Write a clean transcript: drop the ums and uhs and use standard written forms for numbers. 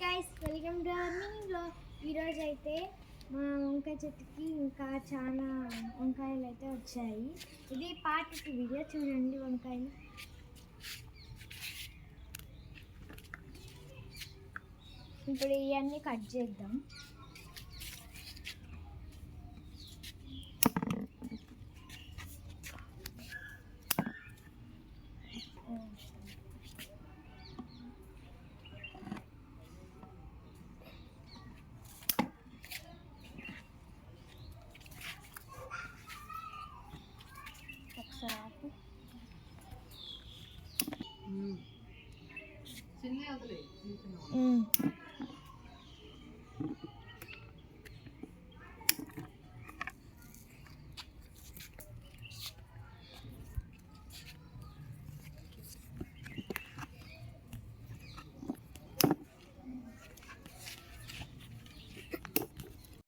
Guys welcome to our ఈరోజు అయితే మా వంకాయ చెట్టుకి ఇంకా చాలా వంకాయలు అయితే వచ్చాయి. ఇది పార్ట్ 2 వీడియో. చూడండి వంకాయలు. ఇప్పుడు ఇవన్నీ కట్ చేద్దాం.